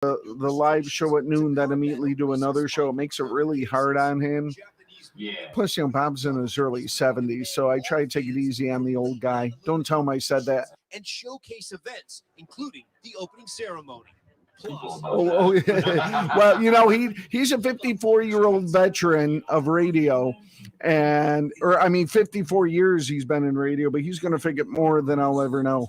the live show at noon, then immediately do another show. It makes it really hard on him. Yeah. Plus, Bob's in his early 70s, so I try to take it easy on the old guy. Don't tell him I said that. And showcase events, including the opening ceremony. Plus, Well, he's a 54-year-old veteran of radio, 54 years he's been in radio, but he's going to forget more than I'll ever know.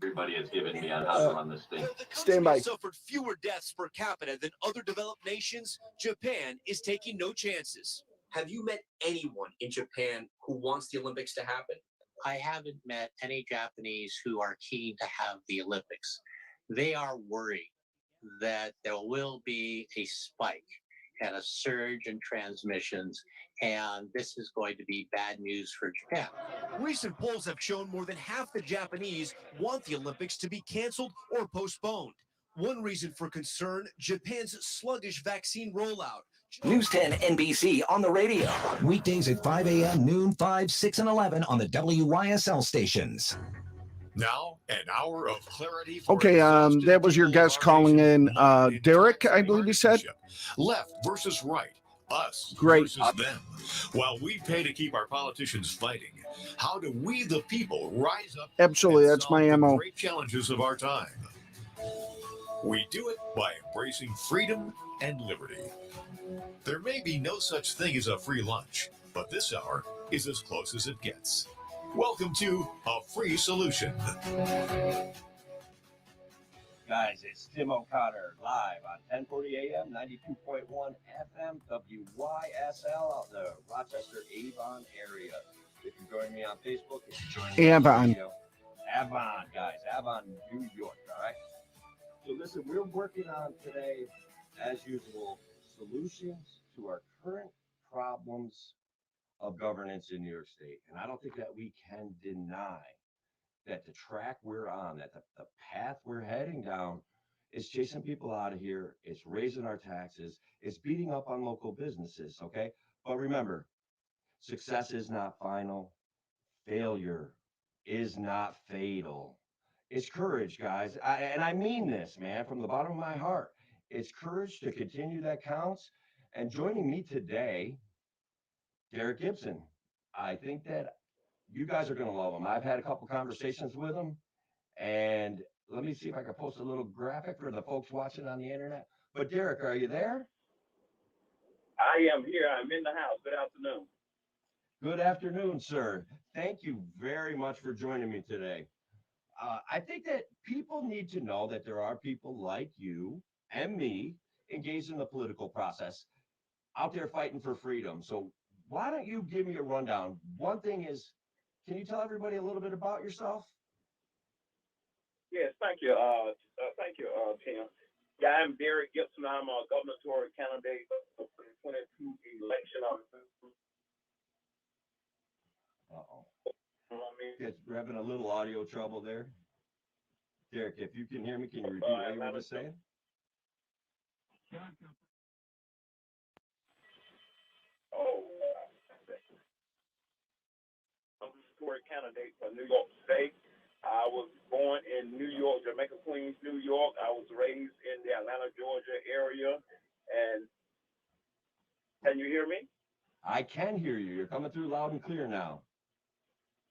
Everybody has given me on how to run this thing. Stand by. Suffered fewer deaths per capita than other developed nations. Japan is taking no chances. Have you met anyone in Japan who wants the Olympics to happen? I haven't met any Japanese who are keen to have the Olympics. They are worried that there will be a spike and a surge in transmissions, and this is going to be bad news for Japan. Recent polls have shown more than half the Japanese want the Olympics to be canceled or postponed. One reason for concern, Japan's sluggish vaccine rollout. News 10 NBC on the radio. Weekdays at 5 a.m., noon, 5, 6, and 11 on the WYSL stations. Now, an hour of clarity. Okay, that was your guest calling in. Derrick, I believe he said. Left versus right. Us Great. versus them. While we pay to keep our politicians fighting, how do we, the people, rise up? Absolutely, that's my the MO. great challenges of our time. We do it by embracing freedom and liberty. There may be no such thing as a free lunch, but this hour is as close as it gets. Welcome to A Free Solution. Guys, it's Tim O'Connor live on 1040 AM, 92.1 FM, WYSL out the Rochester, Avon area. If you're joining me on Facebook, if you're joining me Avon. on Avon, guys, Avon, New York, all right? So listen, we're working on today, as usual, solutions to our current problems of governance in New York State. And I don't think that we can deny that the track we're on, that the path we're heading down is chasing people out of here. It's raising our taxes. It's beating up on local businesses, okay? But remember, success is not final. Failure is not fatal. It's courage, guys. And I mean this, man, from the bottom of my heart. It's courage to continue that counts. And joining me today, Derrick Gibson. I think that you guys are going to love him. I've had a couple conversations with him, and let me see if I can post a little graphic for the folks watching on the internet. But Derrick, are you there? I am here. I'm in the house. Good afternoon. Good afternoon, sir. Thank you very much for joining me today. I think that people need to know that there are people like you and me engaged in the political process out there fighting for freedom. So why don't you give me a rundown? One thing is, can you tell everybody a little bit about yourself? Yes, thank you. Tim. Yeah, I'm Derrick Gibson. I'm a gubernatorial candidate for the 22 election. Uh-oh. We're having a little audio trouble there. Derrick, if you can hear me, can you repeat what you were just saying? Oh, I'm a candidate for New York State. I was born in New York, Jamaica, Queens, New York. I was raised in the Atlanta, Georgia area. And can you hear me? I can hear you. You're coming through loud and clear now.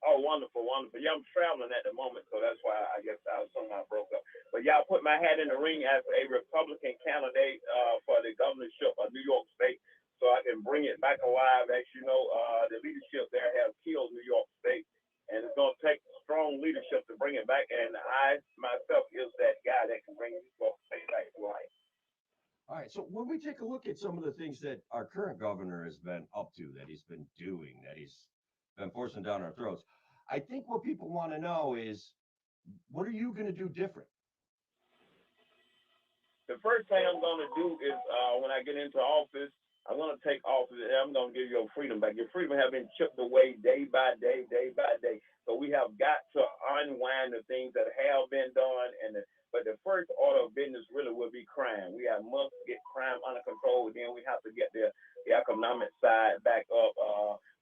Oh, wonderful, wonderful. Yeah, I'm traveling at the moment, so that's why I guess I somehow broke up. But yeah, I put my hat in the ring as a Republican candidate for the governorship of New York State, so I can bring it back alive. As you know, the leadership there has killed New York State, and it's going to take strong leadership to bring it back. And I myself is that guy that can bring New York State back to life. All right, so when we take a look at some of the things that our current governor has been up to, that he's been doing, that he's been forcing down our throats, I think what people want to know is, what are you going to do different? The first thing I'm going to do is when I get into office, I'm going to take office and I'm going to give your freedom back. Your freedom has been chipped away day by day, day by day. So we have got to unwind the things that have been done. But the first order of business really will be crime. We must get crime under control. Then we have to get the economic side back up.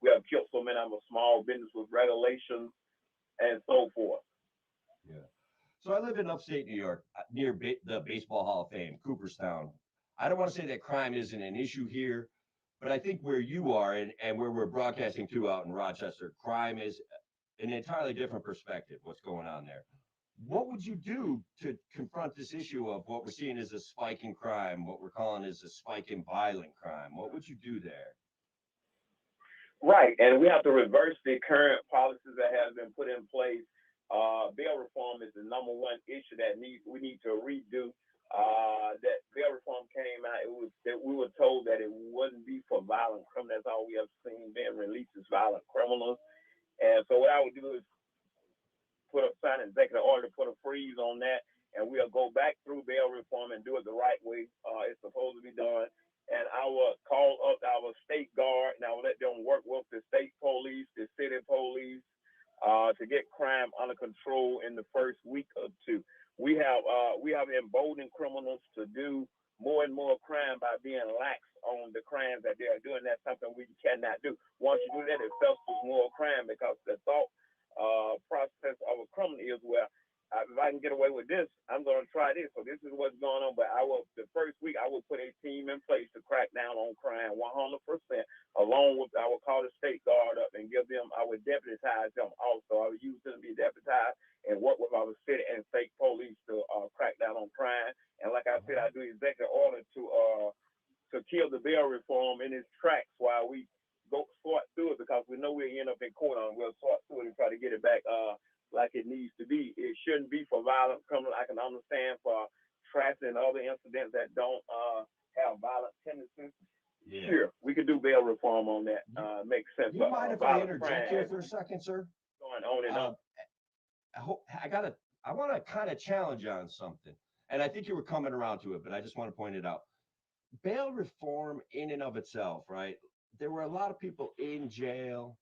We have killed so many of small business with regulations and so forth. Yeah. So I live in upstate New York, near the Baseball Hall of Fame, Cooperstown. I don't want to say that crime isn't an issue here, but I think where you are and where we're broadcasting to out in Rochester, crime is an entirely different perspective, what's going on there. What would you do to confront this issue of what we're seeing as a spike in crime, what we're calling as a spike in violent crime? What would you do there? Right, and we have to reverse the current policies that have been put in place. Bail reform is the number one issue that we need to redo. That bail reform came out, we were told that it wouldn't be for violent criminals. That's all we have seen being released is violent criminals. And so what I would do is sign an executive order to put a freeze on that, and we'll go back through bail reform and do it the right way it's supposed to be done. And I will call up our state guard, and I will let them work with the state police, the city police, to get crime under control in the first week or two. We have emboldened criminals to do more and more crime by being lax on the crimes that they are doing. That's something we cannot do. Once you do that, it festers more crime, because the thought process of a criminal is, well, if I can get away with this, I'm going to try this. So this is what's going on. But the first week, I will put a team in place to crack down on crime 100%, along with, I will call the state guard up and give them, I would deputize them also. I would use them to be deputized and work with our city and state police to crack down on crime. And like I said, I do executive order to kill the bail reform in its tracks while we go sort through it, because we know we'll end up in court on it. We'll sort through it and try to get it back like it needs to be. It shouldn't be for violent criminals. I can understand for traffic and other incidents that don't have violent tendencies. Yeah. Sure, we could do bail reform on that. Makes sense. You mind if I interject here for a second, sir? Going on and on. I want to kind of challenge you on something, and I think you were coming around to it, but I just want to point it out. Bail reform in and of itself, right? There were a lot of people in jail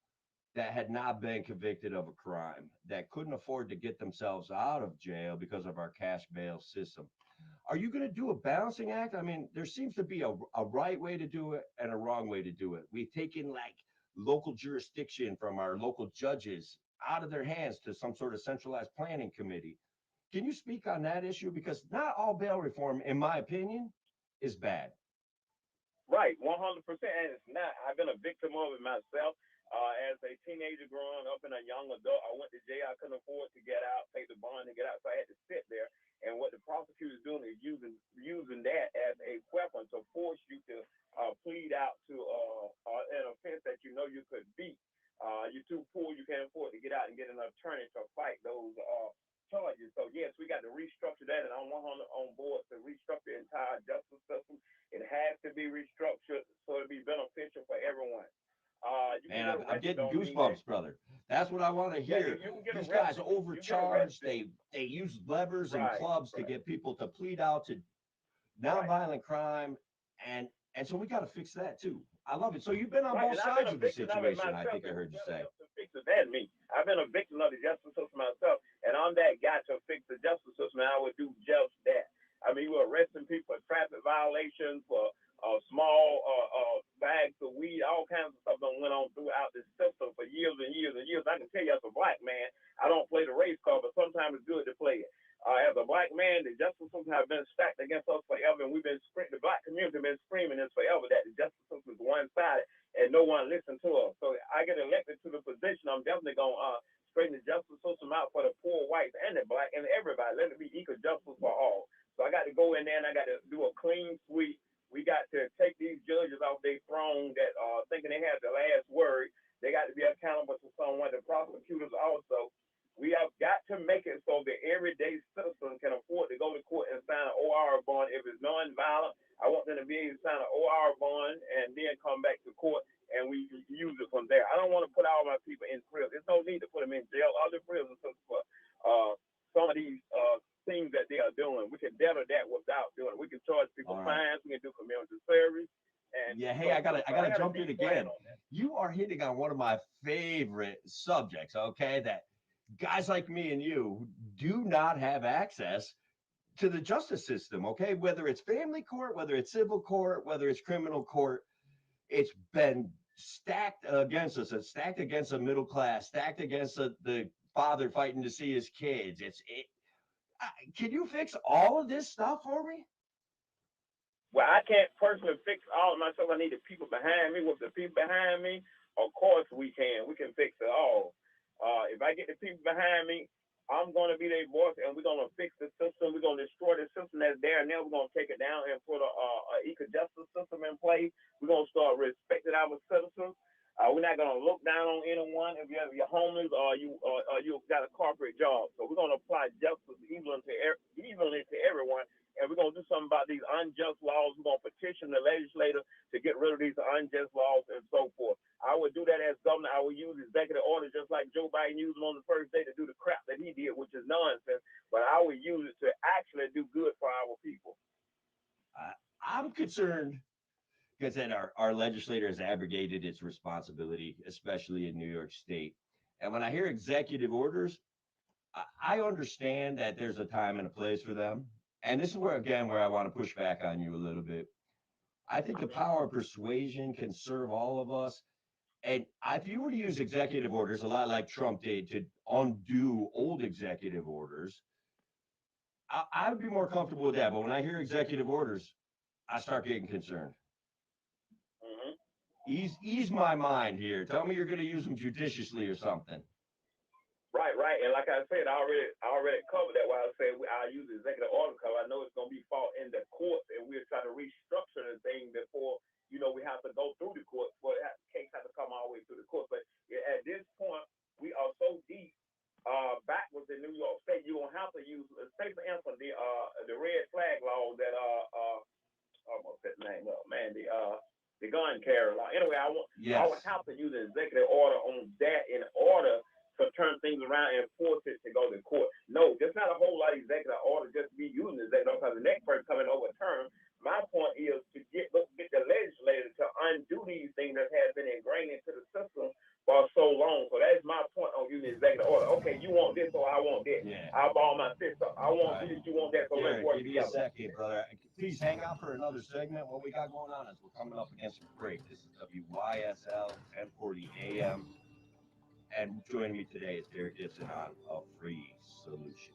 that had not been convicted of a crime, that couldn't afford to get themselves out of jail because of our cash bail system. Are you going to do a balancing act? I mean, there seems to be a right way to do it and a wrong way to do it. We've taken like local jurisdiction from our local judges out of their hands to some sort of centralized planning committee. Can you speak on that issue? Because not all bail reform, in my opinion, is bad. Right, 100%. And it's not. I've been a victim of it myself. As a teenager growing up and a young adult, I went to jail. I couldn't afford to get out, pay the bond to get out, so I had to sit there. And what the prosecutor's doing is using that as a weapon to force you to plead out to an offense that you know you could beat. You're too poor, you can't afford to get out and get an attorney to fight those charges. So yes, we got to restructure that, and I'm 100 on board to restructure the entire justice system. It has to be restructured so it'll be beneficial for everyone. Man, I'm getting goosebumps, brother. That's what I want to hear. These guys overcharge. They use levers and clubs to get people to plead out to nonviolent crime, and so we got to fix that too. I love it. So you've been on both sides of the situation. I think I heard you say. I've been a victim of the justice system myself, and I'm that guy to fix the justice system. And I would do just that. I mean, we're arresting people for traffic violations, for small bags of weed, all kinds of stuff that went on throughout the system for years and years and years. I can tell you as a black man, I don't play the race card, but sometimes it's good to play it. As a black man, the justice system has been stacked against us forever, and the black community has been screaming this forever, that the justice system is one-sided and no one listens to us. So I get elected to the position, I'm definitely going to straighten the justice system out for the poor whites and the black and everybody. Let it be equal justice for all. So I got to go in there and I got to do a clean sweep. We got to take these judges off their throne that thinking they have the last word. They got to be accountable to someone. The prosecutors also. We have got to make it so the everyday citizen can afford to go to court and sign an OR bond. If it's nonviolent, I want them to be able to sign an OR bond and then come back to court and we use it from there. I don't want to put all my people in prison. There's no need to put them in jail. Other prisons for some of these things that they are doing. We can better that without doing it. We can charge people fines. We can do community service. And hey, I gotta jump in again. You are hitting on one of my favorite subjects. Okay, that guys like me and you do not have access to the justice system. Okay, whether it's family court, whether it's civil court, whether it's criminal court, it's been stacked against us. It's stacked against the middle class, stacked against the father fighting to see his kids. Can you fix all of this stuff for me? Well, I can't personally fix all of myself. I need the people behind me. With the people behind me, of course we can. We can fix it all. If I get the people behind me, I'm going to be their voice, and we're going to fix the system. We're going to destroy the system that's there, and then we're going to take it down and put a equal justice system in place. We're going to start respecting our citizens. We're not going to look down on anyone if you're homeless or you got a corporate job. So we're going to apply justice evenly to everyone. And we're going to do something about these unjust laws. We're going to petition the legislator to get rid of these unjust laws and so forth. I would do that as governor. I would use executive orders just like Joe Biden used them on the first day to do the crap that he did, which is nonsense. But I would use it to actually do good for our people. I'm concerned because then our legislator has abrogated its responsibility, especially in New York State. And when I hear executive orders, I understand that there's a time and a place for them. And this is where I want to push back on you a little bit. I think the power of persuasion can serve all of us. And if you were to use executive orders, a lot like Trump did, to undo old executive orders, I would be more comfortable with that. But when I hear executive orders, I start getting concerned. Ease my mind here. Tell me you're going to use them judiciously or something. Right. And like I said, I already covered that while I say I'll use the executive order cover. I know it's going to be fought in the courts, and we'll try to restructure the thing before, we have to go through the courts. Well, the case has to come all the way through the courts. But at this point, we are so deep backwards in New York State, you're going to have to use, say for instance, the red flag law that, almost that name up, man, the gun carry law. Anyway, I would have to use an executive order on that in order to turn things around and force it to go to court. No, there's not a whole lot of executive order just to be using the executive order because the next person coming overturn. My point is to get the legislator to undo these things that have been ingrained into the system for so long. So that's my point on using the executive order. Okay, you want this, so I want that. Yeah. I'll ball my fist up. I want this, you want that, so let's work together. Give me a second, brother. Please hang out for another segment. What we got going on is we're coming up against a break. This is WYSL 1040 AM. And joining me today is Derrick Gibson on A Free Solution.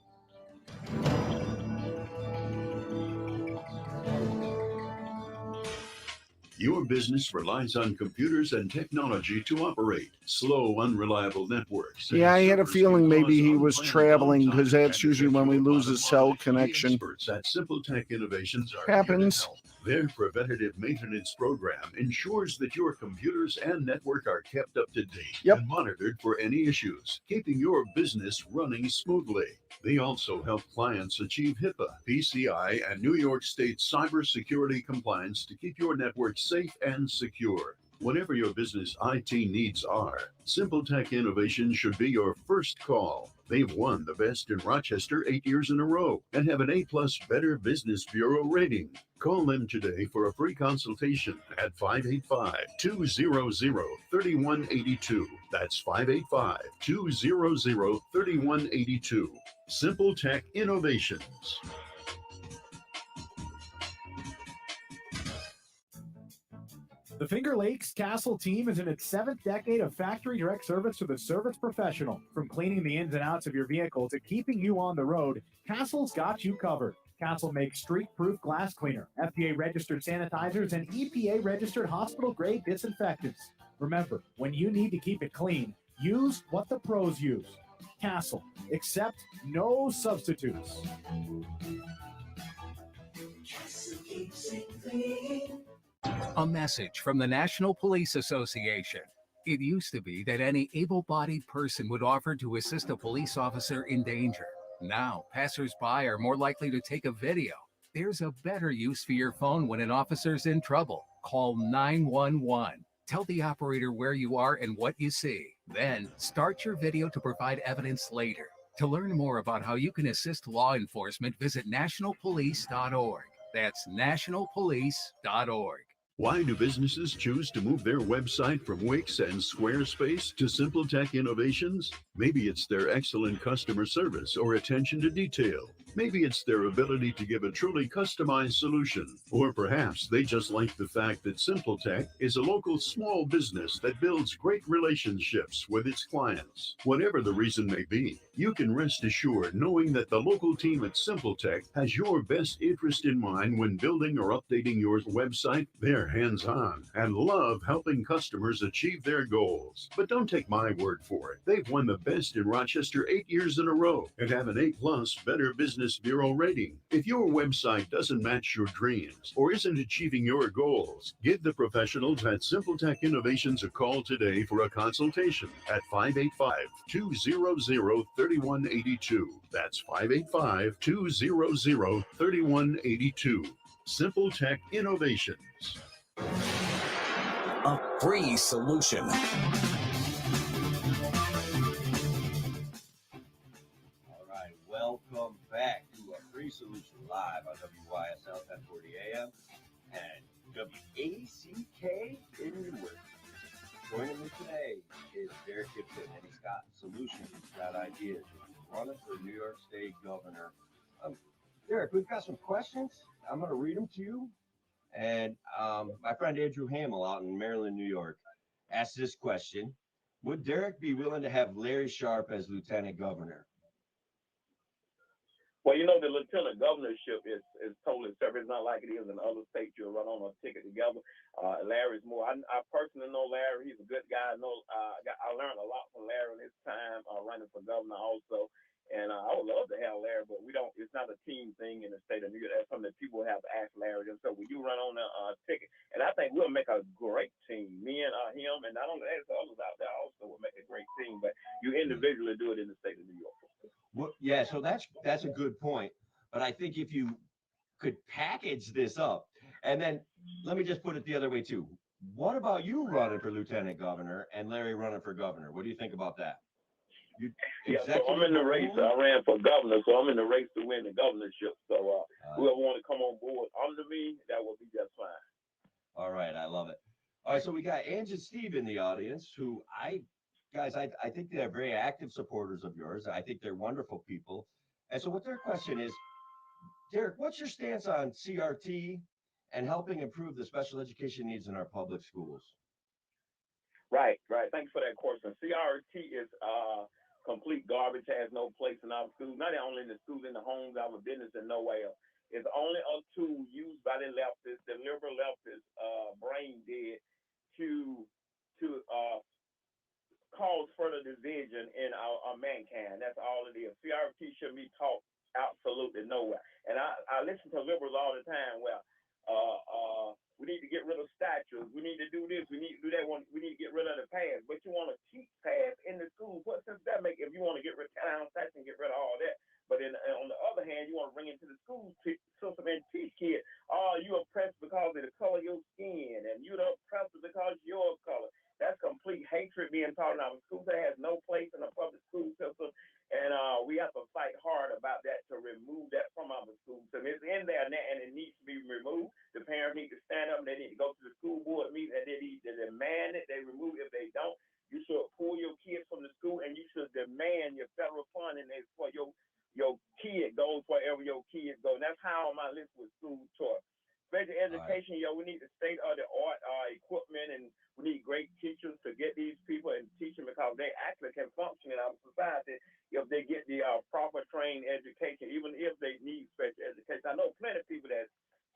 Your business relies on computers and technology to operate. Slow, unreliable networks. Yeah, I had a feeling maybe he was traveling because that's usually when we lose a cell connection. Experts at Simple Tech Innovations are Happens. here to help. Their preventative maintenance program ensures that your computers and network are kept up to date and monitored for any issues, keeping your business running smoothly. They also help clients achieve HIPAA, PCI, and New York State cybersecurity compliance to keep your network safe and secure. Whatever your business IT needs are, Simple Tech Innovations should be your first call. They've won the best in Rochester 8 years in a row and have an A+ Better Business Bureau rating. Call them today for a free consultation at 585-200-3182. That's 585-200-3182. Simple Tech Innovations. The Finger Lakes Castle team is in its 7th decade of factory direct service to the service professional. From cleaning the ins and outs of your vehicle to keeping you on the road, Castle's got you covered. Castle makes street-proof glass cleaner, FDA-registered sanitizers, and EPA-registered hospital-grade disinfectants. Remember, when you need to keep it clean, use what the pros use. Castle. Accept no substitutes. Castle keeps it clean. A message from the National Police Association. It used to be that any able-bodied person would offer to assist a police officer in danger. Now, passers-by are more likely to take a video. There's a better use for your phone when an officer's in trouble. Call 911. Tell the operator where you are and what you see. Then, start your video to provide evidence later. To learn more about how you can assist law enforcement, visit nationalpolice.org. That's nationalpolice.org. Why do businesses choose to move their website from Wix and Squarespace to Simple Tech Innovations? Maybe it's their excellent customer service or attention to detail. Maybe it's their ability to give a truly customized solution, or perhaps they just like the fact that Simple Tech is a local small business that builds great relationships with its clients. Whatever the reason may be, you can rest assured knowing that the local team at Simple Tech has your best interest in mind when building or updating your website. They're hands-on and love helping customers achieve their goals. But don't take my word for it. They've won the best in Rochester 8 years in a row and have an A+ Better Business Bureau rating. If your website doesn't match your dreams or isn't achieving your goals, give the professionals at Simple Tech Innovations a call today for a consultation at 585-200-3182. That's 585-200-3182. Simple Tech Innovations. A free solution. All right, welcome back to A Free Solution live on WYSL 1040 AM and WACK in Newark. Joining me today is Derrick Gibson, and he's got solutions, he's got ideas. He's running for New York State Governor. Derrick, we've got some questions. I'm going to read them to you. And my friend Andrew Hamill out in Maryland, New York, asked this question. Would Derrick be willing to have Larry Sharpe as lieutenant governor? Well, you know, the lieutenant governorship is totally separate. It's not like it is in other states. You'll run on a ticket together. Larry's more. I personally know Larry. He's a good guy. I learned a lot from Larry in his time running for governor also. And I would love to have Larry, but we don't. It's not a team thing in the state of New York. That's something that people have to ask Larry. And so we do run on a ticket, and I think we'll make a great team. Me and him, and not only that, the others out there also will make a great team. But you individually do it in the state of New York. Well, yeah, so that's a good point. But I think if you could package this up, and then let me just put it the other way too. What about you running for lieutenant governor and Larry running for governor? What do you think about that? Yeah, so I'm in the race. I ran for governor, so I'm in the race to win the governorship. So whoever want to come on board under me, that will be just fine. All right, I love it. All right, so we got Ange and Steve in the audience, who I think they're very active supporters of yours. I think they're wonderful people. And so what their question is, Derrick, what's your stance on CRT and helping improve the special education needs in our public schools? Right. Thanks for that question. CRT is complete garbage, has no place in our schools, not only in the schools, in the homes, our business, and nowhere else. It's only a tool used by the leftists, the liberal leftists, brain dead, to cause further division in our mankind. That's all it is. CRT should be taught absolutely nowhere. And I listen to liberals all the time. Well, we need to get rid of statues. We need to do this. We need to do that. We need to get rid of the past. But you want to teach past in the schools. What sense does that make? If you want to get rid of town tax and get rid of all that. But on the other hand, you want to bring into the school system and teach kids, you're oppressed because of the color of your skin, and you're oppressed because of your color. That's complete hatred being taught in our schools. That has no place in the public school system. And we have to fight hard about that to remove that from our schools. And it's in there now, and it needs to be removed. The parents need to stand up, and they need to go to the school board meeting, and they need to demand it. They remove it. If they don't, you should pull your kids from the school, and you should demand your federal funding for your kid goes wherever your kids go. And that's how on my list with school choice. Special education, we need the state-of-the-art equipment, and we need great teachers to get these people and teach them, because they actually can function in our society if they get the proper trained education, even if they need special education. I know plenty of people that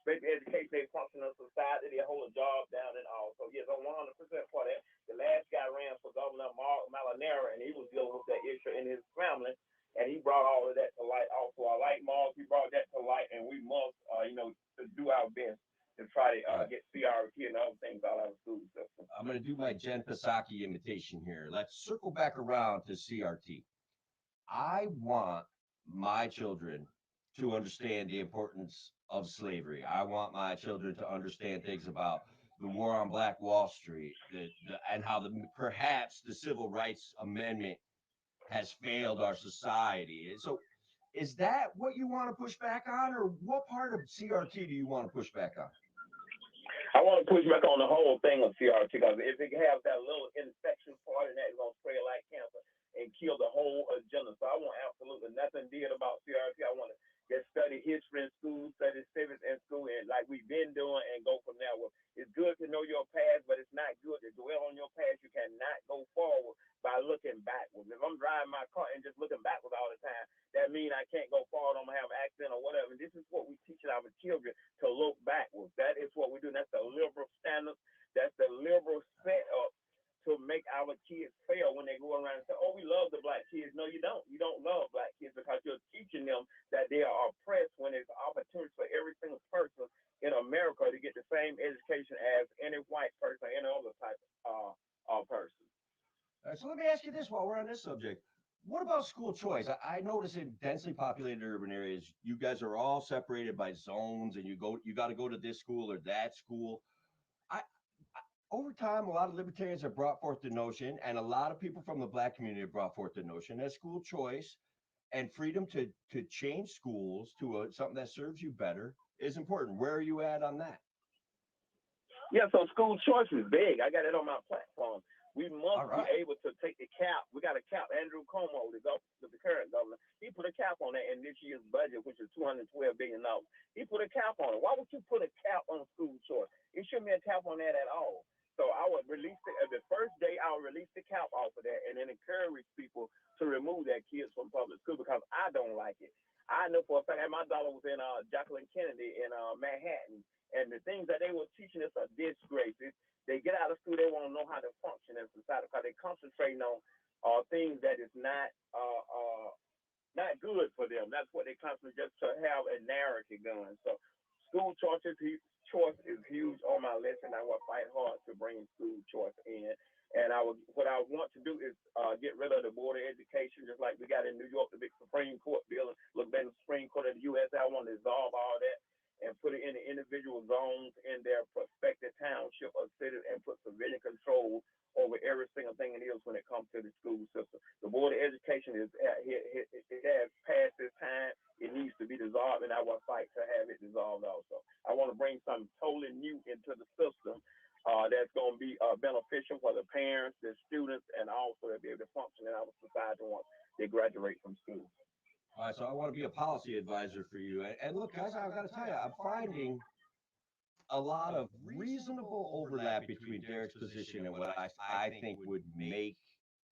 special education, they function in society, they hold a job down and all. So yes, I'm 100% for that. The last guy ran for Governor Malinera, and he was dealing with that issue in his family, and he brought all of that to light. Also, I like Mark. He brought that to light, and we must, to do our best to try to get CRT and other things out of our school system. I'm going to do my Jen Psaki imitation here. Let's circle back around to CRT. I want my children to understand the importance of slavery. I want my children to understand things about the war on Black Wall Street, and how perhaps the Civil Rights Amendment has failed our society. So is that what you want to push back on, or what part of CRT do you want to push back on? I want to push back on the whole thing of CRT, because if it has that little infection part in that, it's going to spread like cancer and kill the whole agenda. So I want absolutely nothing did about CRT. I want to that study history in school, study civics in school, and like we've been doing, and go from there. Well, it's good to know your past, but it's not good to dwell on your past. You cannot go forward by looking backwards. If I'm driving my car and just looking backwards all the time, that means I can't go forward. I'm gonna have an accident or whatever. And this is what we teach our children, to look backwards. That is what we do. That's the liberal standard. That's the liberal setup to make our kids fail when they go around and say, "Oh, we love the black kids." No, you don't. You don't love black kids because you're teaching them that they are oppressed when there's opportunity for every single person in America to get the same education as any white person or any other type of person. All right, so let me ask you this while we're on this subject. What about school choice? I notice in densely populated urban areas, you guys are all separated by zones, and you got to go to this school or that school. Over time, a lot of libertarians have brought forth the notion, and a lot of people from the black community have brought forth the notion that school choice and freedom to change schools to something that serves you better is important. Where are you at on that? Yeah, so school choice is big. I got it on my platform. We must be able to take the cap. We got a cap. Andrew Cuomo, the current governor, he put a cap on that in this year's budget, which is $212 billion. He put a cap on it. Why would you put a cap on school choice? It shouldn't be a cap on that at all. So I would release it the first day. I would release the cap off of that, and then encourage people to remove their kids from public school because I don't like it. I know for a fact my daughter was in Jacqueline Kennedy in Manhattan, and the things that they were teaching us are disgraces. They get out of school, they want to know how to function in society because they concentrating on things that is not good for them. That's what they concentrate just to have a narrative going. So school choice is huge on my list, and I will fight hard to bring school choice in. And what I want to do is get rid of the board of education, just like we got in New York, the big Supreme Court bill. Look back in the Supreme Court of the U.S. I want to dissolve all that and put it in the individual zones in their prospective township or city, and put civilian control over every single thing it is when it comes to the school system. The board of education it has passed its time. It needs to be dissolved, and I will fight to have it dissolved also. I want to bring something totally new into the system that's going to be beneficial for the parents, the students, and also to be able to function in our society once they graduate from school. All right, so I want to be a policy advisor for you. And look, guys, I've got to tell you, I'm finding a lot of reasonable overlap between Derrick's position and what I think would make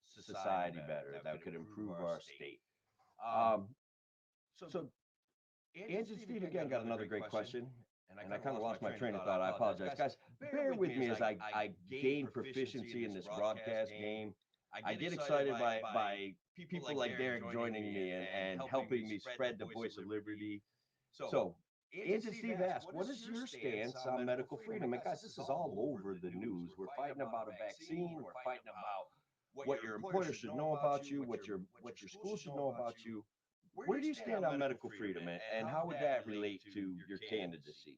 society better, that could improve our state. So Angie and Steve again got another great question, and I kind of lost my train of thought. I apologize. Guys, bear with me as I gain proficiency in this broadcast game. I get excited by people like Derrick joining me and helping me spread the voice of liberty. So Angie and Steve asked, what is your stance on medical freedom? And guys, this is all over the news. We're fighting about a vaccine. We're fighting about what your employer should know about you, what your school should know about you. Where do you stand on medical freedom, and how would that relate to your candidacy?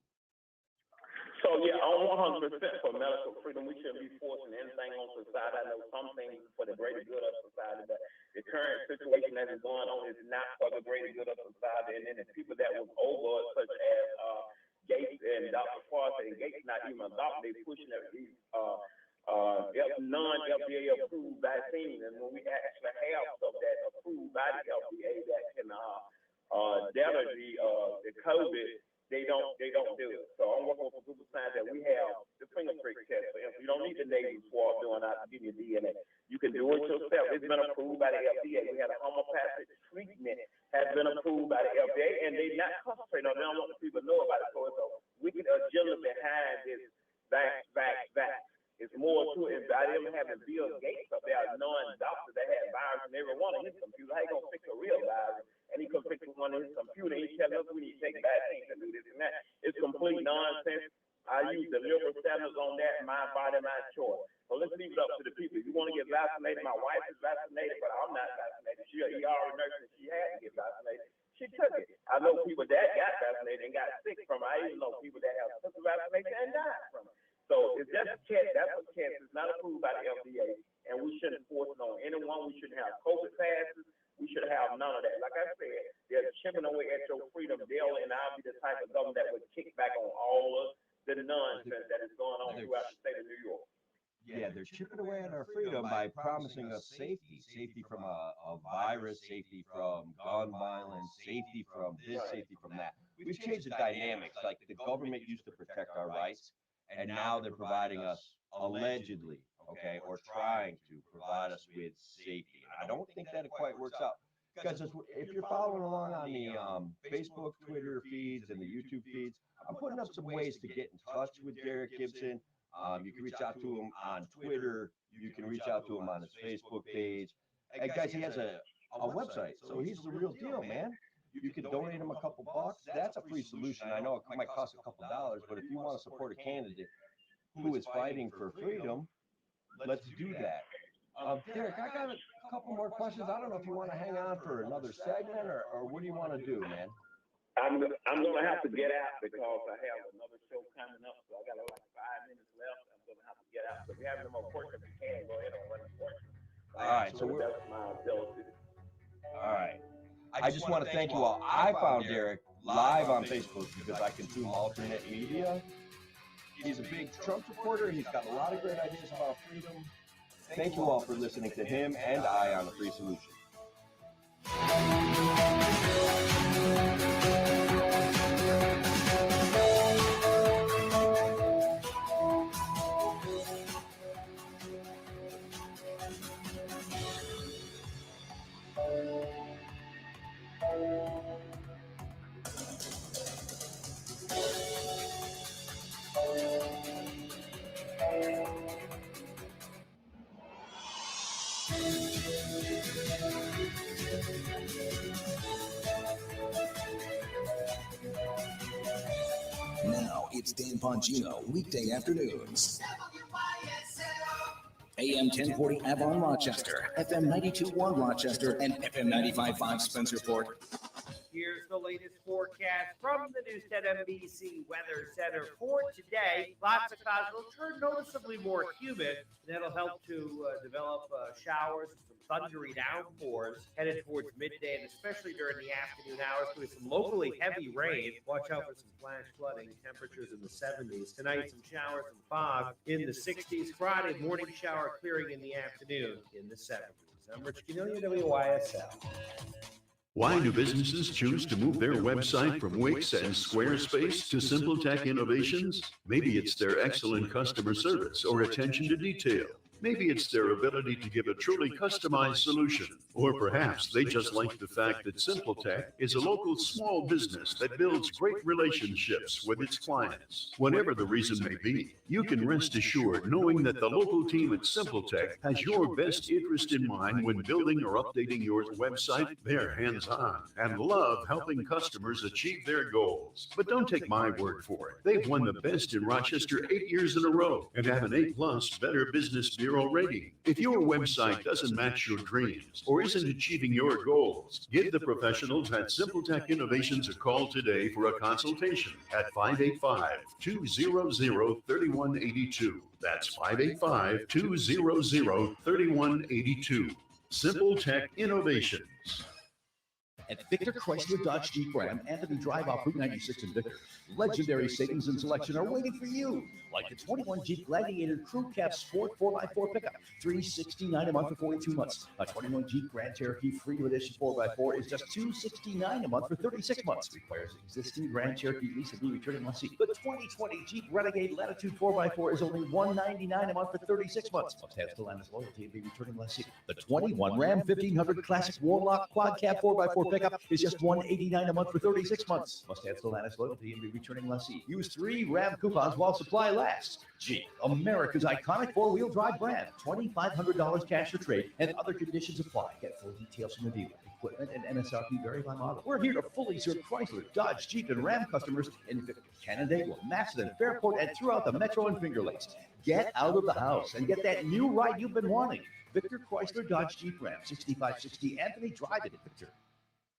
So yeah, I'm 100% for medical freedom. We shouldn't be forcing anything on society. I know some things for the greater good of society, but the current situation that is going on is not for the greater good of society. And then the people that was over, such as Gates and Dr. Farsi, and Gates not even a doctor, they pushing these non-FDA approved vaccines. And when we actually have stuff that's approved by the FDA that can damage the COVID, they don't do it. So I'm working with a group of science that we have the fingerprint test. So you don't need the nasal swab doing out to give you DNA. You can do it yourself. It's been approved by the FDA. We had a homeopathic treatment has been approved by the FDA, and they not concentrate on it. They don't want the people to know about it. So it's a wicked agenda behind this vax. It's more to it. By them having Bill Gates up there, non-doctors that had virus in every one of his computers. How you gonna fix a real virus? And he can fix one in his computer. He tells us we need to take vaccines and do this and that. It's complete nonsense. I use the liberal standards on that. My body, my choice. So let's leave it up to the people. If you want to get vaccinated, my wife is vaccinated, but I'm not vaccinated. She's an ER nurse and she had to get vaccinated. She took it. I know people that got vaccinated and got sick from it. I even know people that have took the vaccination and died from it. So it's just a test. That's a test. It's not approved by the FDA, and we shouldn't force it on anyone. We shouldn't have COVID passes. We should have none of that. Like I said, they're chipping away at your freedom. They'll and I'll be the type of government that would kick back on all of the nonsense that is going on throughout the state of New York. Yeah, they're chipping away at our freedom by promising us safety from a virus, safety from gun violence, safety from this, safety from that. We've changed the dynamics. Like the government used to protect our rights, and now they're providing us allegedly, okay, or trying to provide us with safety. And I don't think that it quite works out. Because if you're following along on the Facebook, Twitter feeds, and the YouTube feeds, I'm putting up some ways to get in touch with Derrick Gibson. You can reach out to him on Twitter. You can reach out to him on his Facebook page. And guys, he has a website, so he's the real deal, man. You can donate him a couple bucks. That's a free solution. I know it might cost a couple dollars, but if you want to support a candidate who is fighting for freedom, let's do that. Derrick, I got a couple more questions. I don't know if you want to hang on for another segment or what do you want to do, man? I'm gonna have to get out because I have another show coming up, so I got like 5 minutes left. I'm gonna have to get out. So if you have no more questions, you can go ahead and run the question. All right, so that's my ability. All right. I just want to thank you all. I found Derrick live on Facebook because I consume alternate media. He's a big Trump supporter. He's got a lot of great ideas about freedom. Thank you all for listening to him and I on The Free Solution. Now it's Dan Bongino, weekday afternoons. AM 1040 Avon, Rochester, FM 92.1 Rochester, and FM 95.5 Spencerport. Here's the latest forecast from the Newstead NBC Weather Center for today. Lots of clouds will turn noticeably more humid. That'll help to develop showers, some thundery downpours headed towards midday and especially during the afternoon hours with some locally heavy rain. Watch out for some flash flooding. Temperatures in the 70s. Tonight, some showers and fog in the 60s. Friday, morning shower clearing in the afternoon in the 70s. I'm Rich Caniglia, WYSL. Why do businesses choose to move their website from Wix and Squarespace to Simple Tech Innovations? Maybe it's their excellent customer service or attention to detail. Maybe it's their ability to give a truly customized solution. Or perhaps they just like the fact that Simple Tech is a local small business that builds great relationships with its clients. Whatever the reason may be, you can rest assured knowing that the local team at Simple Tech has your best interest in mind when building or updating your website. They're hands-on and love helping customers achieve their goals. But don't take my word for it. They've won the best in Rochester 8 years in a row and have an A+ Better Business Bureau rating. If your website doesn't match your dreams or isn't achieving your goals, give the professionals at Simple Tech Innovations a call today for a consultation at 585-200-3182. That's 585-200-3182. Simple Tech Innovations. At Victor Chrysler Dodge Jeep Ram, Anthony Drive off Route 96 in Victor. Legendary savings and selection are waiting for you. Like the 21 Jeep Gladiator Crew Cab Sport 4x4 pickup, $369 a month for 42 months. A 21 Jeep Grand Cherokee Freedom Edition 4x4 is just $269 a month for 36 months. Requires existing Grand Cherokee lease and be returning lessee. The 2020 Jeep Renegade Latitude 4x4 is only $199 a month for 36 months. Must have Stellantis loyalty and be returning lessee. The 21 Ram 1500 Classic Warlock Quad Cab 4x4 pickup is just $189 a month for 36 months. Must have Stellantis loyalty and be returning lessee. Use 3 Ram coupons while supply lasts. Jeep, America's iconic four-wheel drive brand. $2,500 cash for trade and other conditions apply. Get full details from the dealer. Equipment and MSRP vary by model. We're here to fully serve Chrysler, Dodge, Jeep, and Ram customers in Victor, Canandaigua, Massillon, Fairport, and throughout the Metro and Finger Lakes. Get out of the house and get that new ride you've been wanting. Victor Chrysler Dodge Jeep Ram, 6560 Anthony Drive in Victor.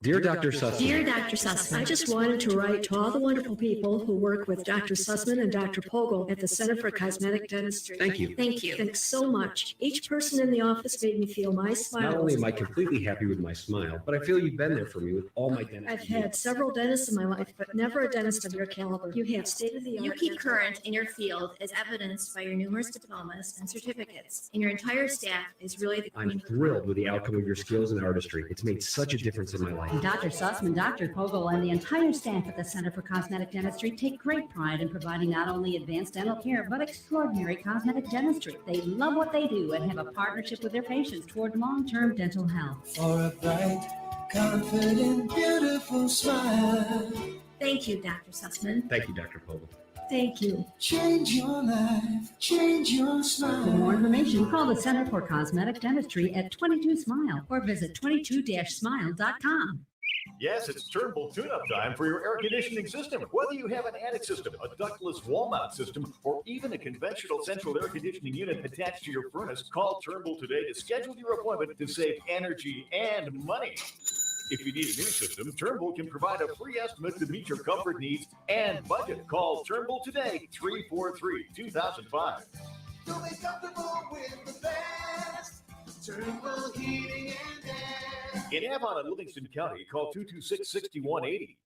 Dear Dr. Sussman. Dear Dr. Sussman, I just wanted to write to all the wonderful people who work with Dr. Sussman and Dr. Pogel at the Center for Cosmetic Dentistry. Thank you. Thank you. Thanks so much. Each person in the office made me feel my smile. Not only am I completely happy with my smile, but I feel you've been there for me with all my dentistry. I've had several dentists in my life, but never a dentist of your caliber. You have state-of-the-art. You keep current in your field as evidenced by your numerous diplomas and certificates, and your entire staff is really the I'm thrilled with the outcome of your skills and artistry. It's made such a difference in my life. Dr. Sussman, Dr. Pogel, and the entire staff at the Center for Cosmetic Dentistry take great pride in providing not only advanced dental care, but extraordinary cosmetic dentistry. They love what they do and have a partnership with their patients toward long-term dental health. For a bright, confident, beautiful smile. Thank you, Dr. Sussman. Thank you, Dr. Pogel. Thank you. Change your life, change your smile. For more information, call the Center for Cosmetic Dentistry at 22 Smile or visit 22-smile.com. Yes, it's Turnbull tune-up time for your air conditioning system. Whether you have an attic system, a ductless wall mount system, or even a conventional central air conditioning unit attached to your furnace, call Turnbull today to schedule your appointment to save energy and money. If you need a new system, Turnbull can provide a free estimate to meet your comfort needs and budget. Call Turnbull today, 343-2005. You'll be comfortable with the best. Turnbull Heating and Air. In Avon and Livingston County, call 226-6180.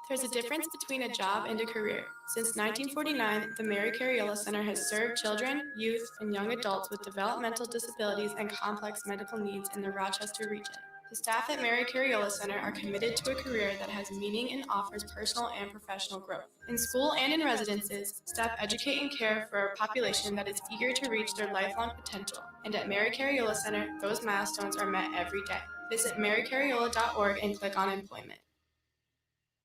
There's a difference between a job and a career. Since 1949, the Mary Cariola Center has served children, youth, and young adults with developmental disabilities and complex medical needs in the Rochester region. The staff at Mary Cariola Center are committed to a career that has meaning and offers personal and professional growth. In school and in residences, staff educate and care for a population that is eager to reach their lifelong potential. And at Mary Cariola Center, those milestones are met every day. Visit marycariola.org and click on employment.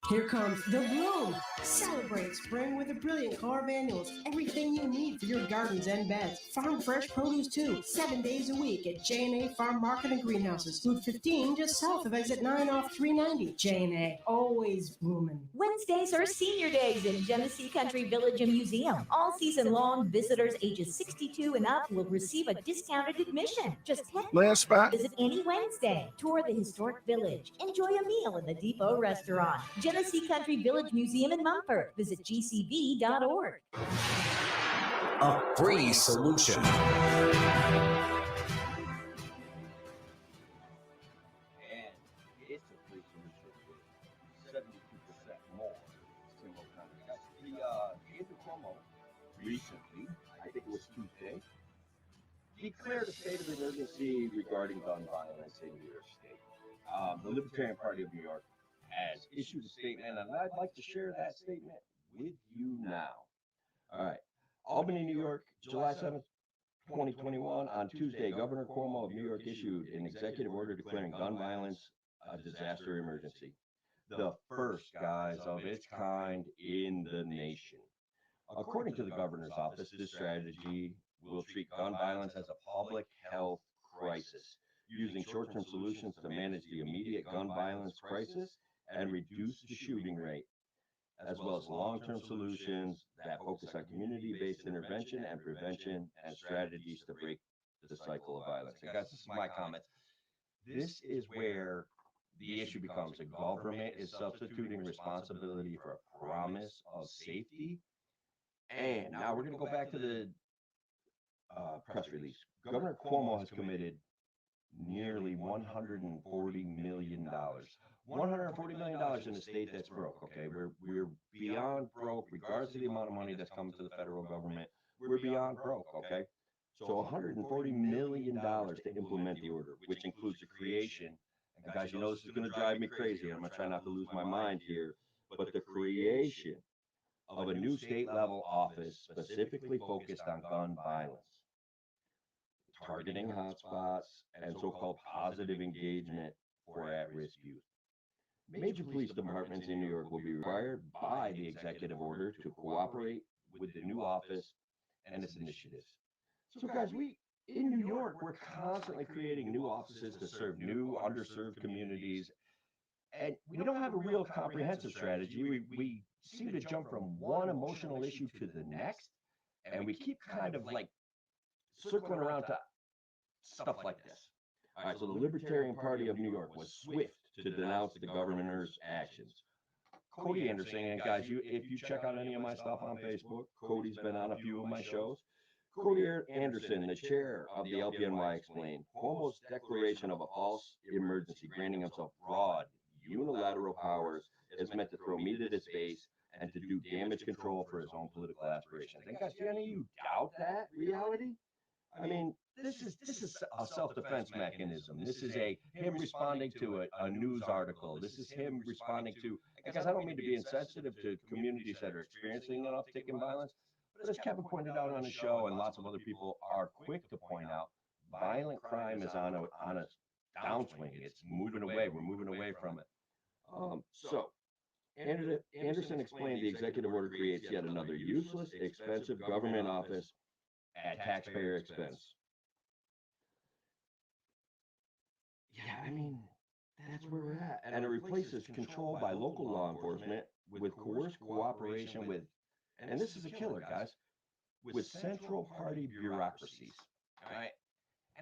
Here comes the Bloom. Celebrate spring with the brilliant carve annuals. Everything you need for your gardens and beds. Farm fresh produce too. 7 days a week at J&A Farm Market and Greenhouses. Route 15 just south of exit 9 off 390. J&A, always blooming. Wednesdays are senior days in Genesee Country Village and Museum. All season long, visitors ages 62 and up will receive a discounted admission. Just $10. Last spot. Visit any Wednesday. Tour the historic village. Enjoy a meal in the Depot Restaurant. Genesee Country Village Museum in Mumford. Visit gcv.org. A free solution. And it's a free solution with 72% more single country. Andrew Cuomo recently, I think it was Tuesday, declared a state of emergency regarding gun violence in New York State. The Libertarian Party of New York has issued a statement, and I'd like to share that statement with you now. All right. Albany, New York, July 7th, 2021. On Tuesday, Governor Cuomo of New York issued an executive order declaring gun violence a disaster emergency. The first, guys, of its kind in the nation. According to the governor's office, this strategy will treat gun violence as a public health crisis, using short-term solutions to manage the immediate gun violence crisis and reduce the shooting rate, as well as long-term solutions that focus on community-based intervention and prevention and strategies to break the cycle of violence. And guys, this is my comment. This is where the issue becomes a government is substituting responsibility for a promise of safety. And now we're going to go back to the press release. Governor Cuomo has committed nearly $140 million. $140 million in a state that's broke, okay? We're beyond broke, regardless of the amount of money that's coming to the federal government. We're beyond broke, okay? So $140 million to implement the order, which includes the creation, and guys, you know this is going to drive me crazy. I'm going to try not to lose my mind here, but the creation of a new state-level office specifically focused on gun violence, targeting hotspots, and so-called positive engagement for at-risk youth. Major police departments in New York will be required by the executive order to cooperate with the new office and its initiatives. So guys, in New York, we're constantly creating new offices to serve new underserved communities, and we don't have a real comprehensive strategy. We seem to jump from one emotional issue to the next, and we keep kind of like circling around to stuff like this. All right, so the Libertarian Party of New York was swift to denounce the governor's actions. Cody Anderson, and guys, if you check out any of my stuff on Facebook, Cody's been on a few of my shows. Cody Anderson, the chair of the LPNY, explained Cuomo's declaration of a false emergency, granting himself broad, unilateral powers, is meant to throw meat at his base and to do damage control for his own political aspirations. And guys, do any of you doubt that reality? I mean, this is a self-defense mechanism. This is him responding to a news article. This is him responding to, guys, I don't mean to be insensitive to communities that are experiencing an uptick in violence, but as Kevin pointed out on his show, and lots of other people are quick to point out, violent crime is on a downswing. It's moving away. We're moving away from it. So Anderson explained the executive order creates yet another useless, expensive government office at taxpayer expense. Yeah, I mean, that's where we're at. And it replaces control by local law enforcement with coerced cooperation with, and this is a killer, guys, with central party bureaucracies. All right.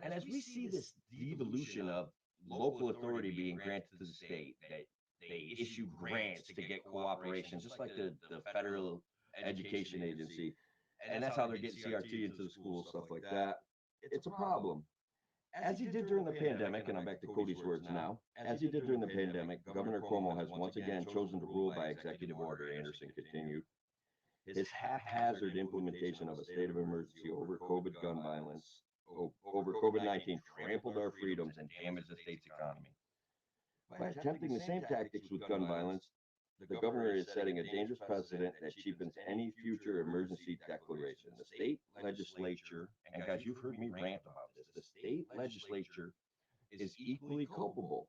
And as we see this devolution of local authority being granted to the state, that they issue grants to get cooperation, just like the federal education agency. And that's how they're getting CRT into the schools, stuff like that. It's a problem. As he did during the pandemic, and I'm back to Cody's words now, as he did during the pandemic, Governor Cuomo has once again chosen to rule by executive order, Anderson continued. His haphazard implementation of a state of emergency over COVID gun violence, over COVID-19, trampled our freedoms and damaged the state's economy. By attempting the same tactics with gun violence, the governor is setting a dangerous precedent that cheapens any future emergency declaration. The state legislature, and guys, you've heard me rant about this, the state legislature is equally culpable,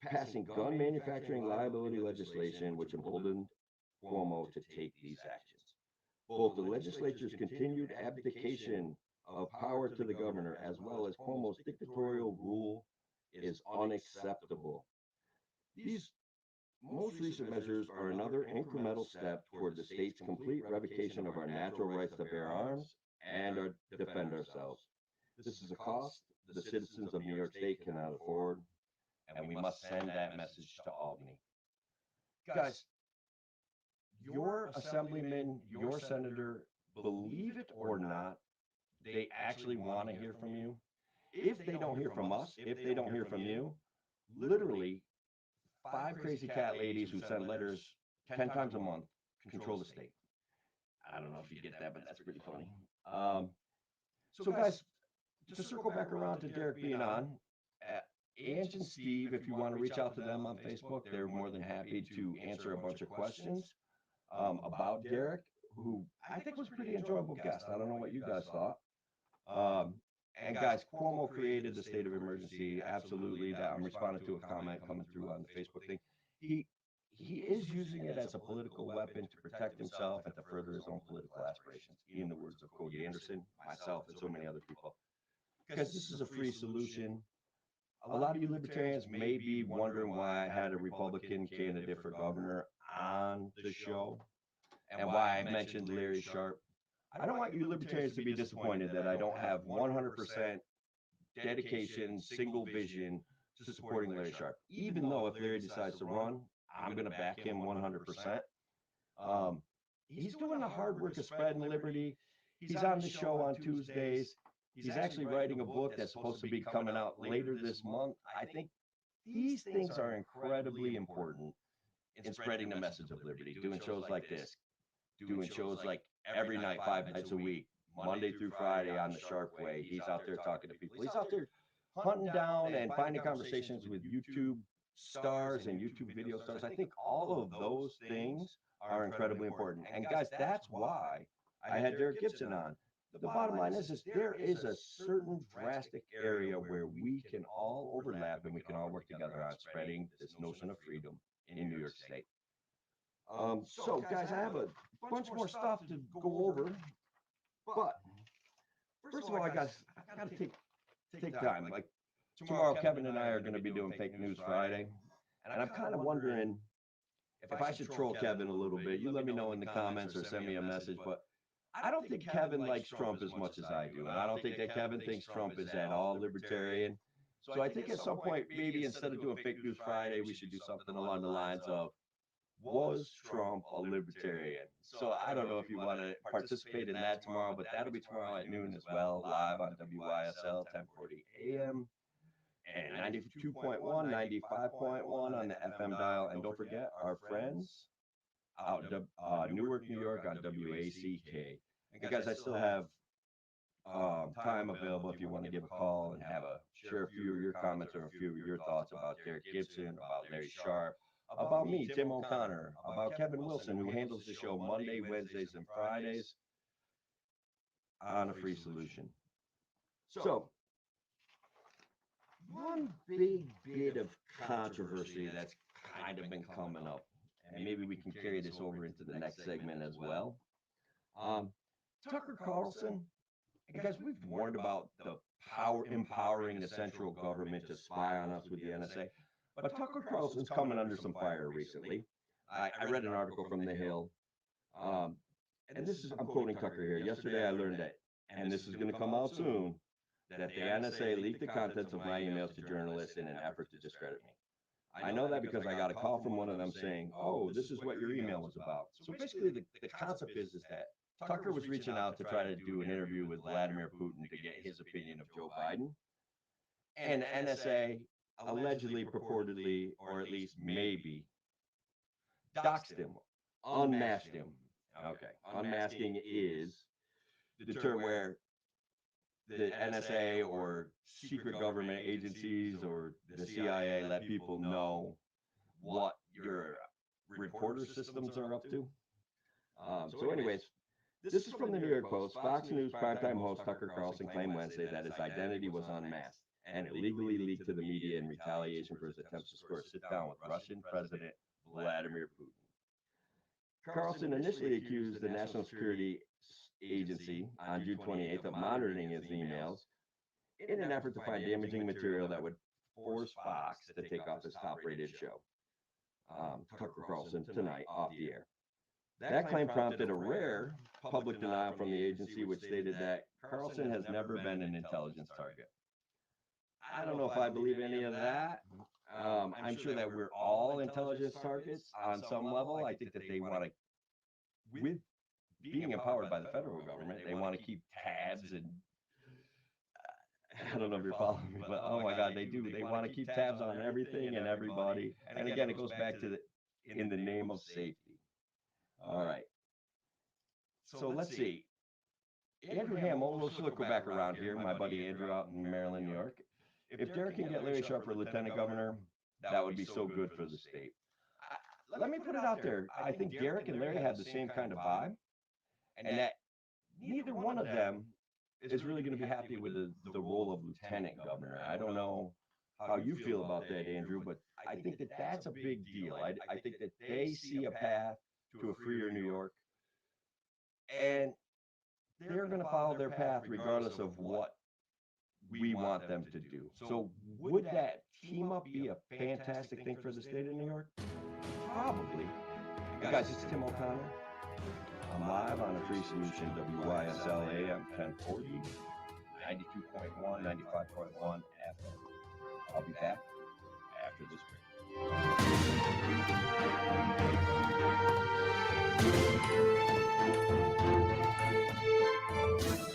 passing gun manufacturing liability legislation, which emboldened Cuomo to take these actions. Both the legislature's continued abdication of power to the governor, as well as Cuomo's dictatorial rule, is unacceptable. These most recent measures are another incremental step toward the state's complete revocation of our natural rights to bear arms and defend ourselves. This is a cost the citizens of New York State cannot afford, and we must send that message to Albany. Guys, your assemblyman, your senator, believe it or not, they actually want to hear from you. If they don't hear from us, if they don't hear from you, literally 5 crazy cat ladies who send letters 10 times a month control the state. I don't know if you get that, but that's pretty funny. So guys, to circle back around to Derrick being on, Ange and Steve, if you want to reach out to them on Facebook, they're more than happy to answer a bunch of questions about Derrick, who I think was a pretty enjoyable guest. I don't know what you guys thought. And guys, Cuomo created the state of emergency. Absolutely, that I'm responding to a comment coming through on the Facebook thing. He is using it as a political weapon to protect himself and to further his own political aspirations, in the words of Cody Anderson, myself, and so many other people. Because this is a free solution. A lot of you libertarians may be wondering why I had a Republican candidate for governor on the show and why I mentioned Larry Sharpe. I don't want you libertarians to be disappointed that I don't have 100% dedication, single vision to supporting Larry Sharpe. Even though if Larry decides to run, I'm going to back him 100%. He's doing the hard work of spreading liberty. He's on the show on Tuesdays. He's actually writing a book that's supposed to be coming out later this month. I think these things are incredibly important in spreading the message of liberty, doing shows like this, doing shows like every night, 5 nights a week, Monday through Friday on the Sharp Way. He's out there talking to people. He's out there hunting down and finding conversations with YouTube stars and YouTube video stars. I think all of those things are incredibly important. And guys, that's why I had Derrick Gibson on. The bottom line is there is a certain drastic area where we can all overlap and we can all work together on spreading this notion of freedom in New York State. So guys, I have a bunch more stuff to go over, but first of all, I got to take time. Like tomorrow, Kevin and I are going to be doing Fake News Friday, and I'm kind of wondering if I should troll Kevin a little bit. You let me know in the comments or send me a message, but I don't think Kevin likes Trump as much as I do, and I don't think that Kevin thinks Trump is at all libertarian. So I think at some point, maybe instead of doing Fake News Friday, we should do something along the lines of, was Trump a libertarian? So I don't know if you want to participate in that tomorrow, but that'll be tomorrow at noon as well, live on WYSL 1040 AM and 92.1, 95.1 on the FM dial. And don't forget our friends out in Newark, New York on WACK. And guys, I still have time available if you want to give a call and share a few of your comments or a few of your thoughts about Derrick Gibson, about Larry Sharp, about me, Tim O'Connor, about Kevin Wilson, who handles the show Monday, Wednesdays, and Fridays on A Free Solution. So, one big bit of controversy that's kind of been coming up, and maybe we can carry this over into the next segment as well. Tucker Carlson, and guys, we've warned about the empowering the central government to spy on us with the NSA. But Tucker Carlson's coming under some fire recently. I read an article from The Hill, and I'm quoting Tucker here. Yesterday I learned that, and this is going to come out soon, that the NSA leaked the contents of my emails to journalists in an effort to discredit me. I know that because I got a call from one of them saying, oh, this is what your email was about. So basically the concept is that Tucker was reaching out to try to do an interview with Vladimir Putin to get his opinion of Joe Biden. And NSA allegedly, purportedly, or at least maybe, doxed him, unmasked him. Okay, unmasking is the term where the NSA or secret government agencies or the CIA let people know what your reporter systems are up to. So anyways, this is from the New York Post. Fox News primetime host Tucker Carlson claimed Wednesday that his identity was unmasked and illegally leaked to the media in retaliation for his attempts to score a sit-down with Russian President Vladimir Putin. Carlson initially accused the National Security Agency on June 28th of monitoring his emails in an effort to find damaging material that would force Fox to take off his top-rated show, Tucker Carlson Tonight, off the air. That claim prompted a rare public denial from the agency, which stated that Carlson has never been an intelligence target. I don't know if I believe any of that. I'm sure that we're all intelligence targets on some level. I think that they want to, with being empowered by the federal government, they want to keep tabs and I don't know if you're following me, but oh my God, they do. They want to keep tabs on everything and everybody. And again, it goes back to in the name of safety. All right. So let's see. Andrew Ham, let's go back around here. My buddy Andrew out in Maryland, New York. If Derrick can get Larry Sharp for lieutenant governor, that would be so good for the state. Let me put it out there. I think Derrick and Larry have the same kind of vibe, and that neither one of them is really going to be happy with the role of lieutenant governor. I don't know how you feel about that, Andrew, but I think that that's a big deal. I think that they see a path to a freer New York, and they're going to follow their path regardless of what we want them to do. So would that team up be a fantastic thing for the state of New York? Probably. Guys, it's Tim O'Connor. I'm live on A Free Solution, WYSL AM 1040, 92.1, 95.1 FM. I'll be back after this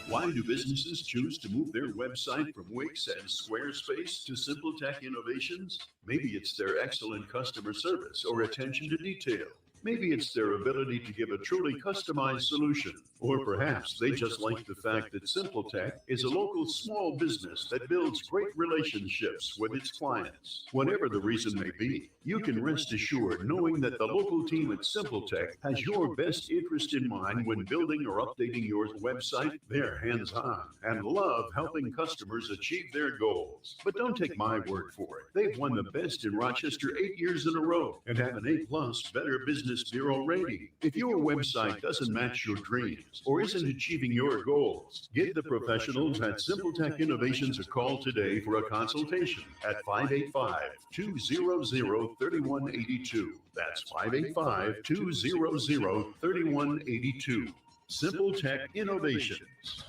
Why do businesses choose to move their website from Wix and Squarespace to SimpleTech Innovations? Maybe it's their excellent customer service or attention to detail. Maybe it's their ability to give a truly customized solution. Or perhaps they just like the fact that SimpleTech is a local small business that builds great relationships with its clients. Whatever the reason may be, you can rest assured knowing that the local team at SimpleTech has your best interest in mind when building or updating your website. They're hands-on and love helping customers achieve their goals. But don't take my word for it. They've won the best in Rochester 8 years in a row and have an A+ Better Business Bureau rating. If your website doesn't match your dreams or isn't achieving your goals, give the professionals at SimpleTech Innovations a call today for a consultation at 585-200-3182. That's 585-200-3182. SimpleTech Innovations.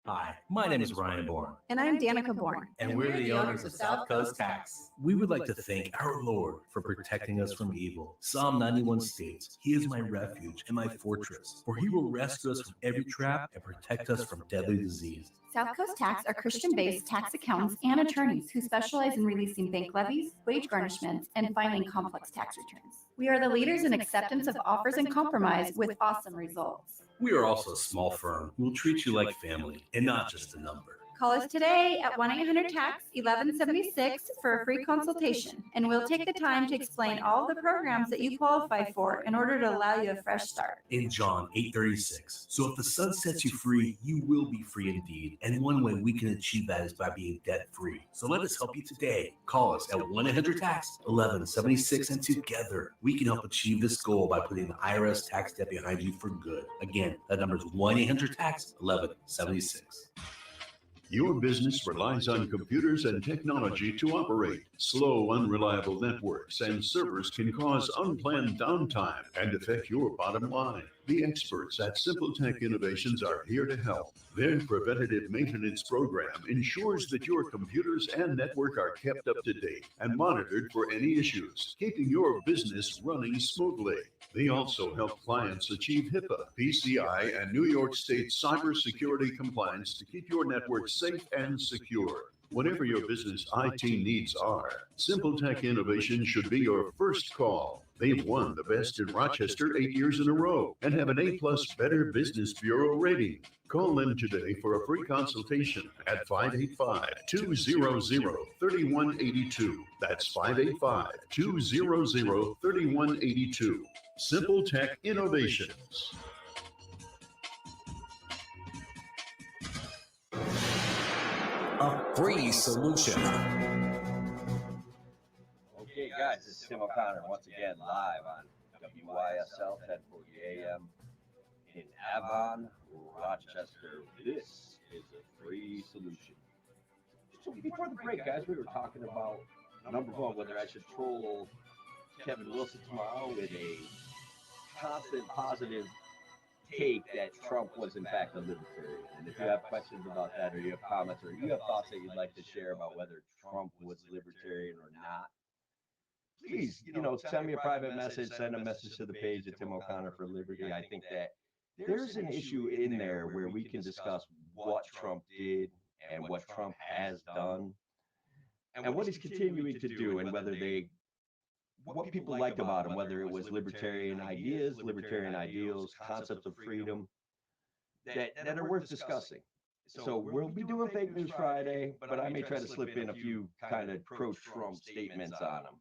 Hi, my name is Ryan Bourne. And I'm Danica Bourne. And we're the owners of South Coast Tax. We would like to thank our Lord for protecting us from evil. Psalm 91 states, He is my refuge and my fortress, for He will rescue us from every trap and protect us from deadly disease. South Coast Tax are Christian-based tax accountants and attorneys who specialize in releasing bank levies, wage garnishments, and filing complex tax returns. We are the leaders in acceptance of offers and compromise with awesome results. We are also a small firm who will treat you like family and not just a number. Call us today at 1-800-TAX-1176 for a free consultation, and we'll take the time to explain all the programs that you qualify for in order to allow you a fresh start. In John 8:36, so if the Son sets you free, you will be free indeed. And one way we can achieve that is by being debt-free. So let us help you today. Call us at 1-800-TAX-1176, and together we can help achieve this goal by putting the IRS tax debt behind you for good. Again, that number is 1-800-TAX-1176. Your business relies on computers and technology to operate. Slow, unreliable networks and servers can cause unplanned downtime and affect your bottom line. The experts at Simple Tech Innovations are here to help. Their preventative maintenance program ensures that your computers and network are kept up to date and monitored for any issues, keeping your business running smoothly. They also help clients achieve HIPAA, PCI, and New York State cybersecurity compliance to keep your network safe and secure. Whatever your business IT needs are, Simple Tech Innovation should be your first call. They've won the best in Rochester 8 years in a row and have an A+ Better Business Bureau rating. Call them today for a free consultation at 585-200-3182. That's 585-200-3182. Simple Tech Innovations. A free solution. Okay, guys, this is Tim O'Connor once again live on WYSL 1040 AM in Avon, Rochester. This is a free solution. So before the break, guys, we were talking about number one, whether I should troll Kevin Wilson tomorrow with a constant positive take that Trump was in fact a libertarian. And if you have questions about that, or you have comments, or you have thoughts that you'd like to share about whether Trump was libertarian or not, please, send me a private message, send a message to the page at Tim O'Connor for Liberty. I think that there's an issue in there where we can discuss what Trump did and what Trump has done and what he's continuing to do, and what people liked about him, whether it was libertarian ideas, libertarian ideals, concepts of freedom that are worth discussing. So we'll be doing Fake News Friday, but I may try to slip in a few kind of pro-Trump statements on him.